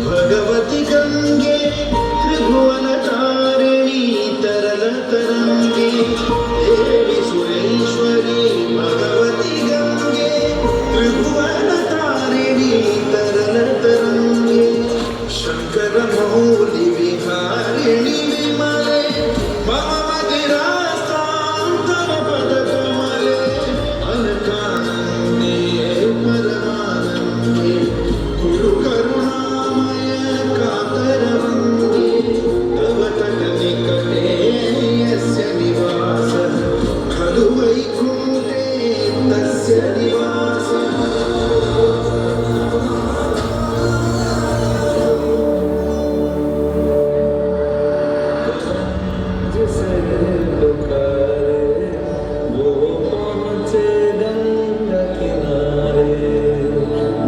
भगवति गंगे त्रिभुवन तारिणी तरल तरंगे देवी सुरेश्वरी भगवति गंगे त्रिभुवन तारिणी तरल तरंगे शंकर मौली विहारिणी विमले मम मदिरास्तां तव पद कमले अलकानंदे परमानंदे गुरु करुणामय कातरवन्दे तव तट निकटे यस्य निवासः खलु वैकुण्ठे तस्य निवासः जिसे पुकारे वो पहुँचे गंगा किनारे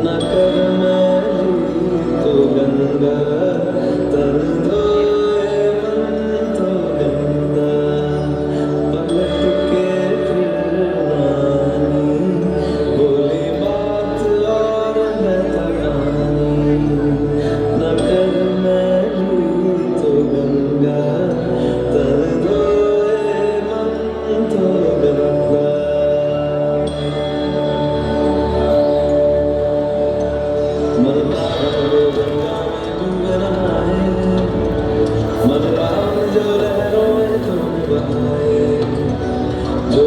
न कर मैली तो गंगा तन धोए मन तो गंगा पलट के फिर नानी बोली बात और मैं तकानी न कर मैली तो गंगा तन धोए मन तो गंगा मन राम जो लहरों में तुम बहाए जो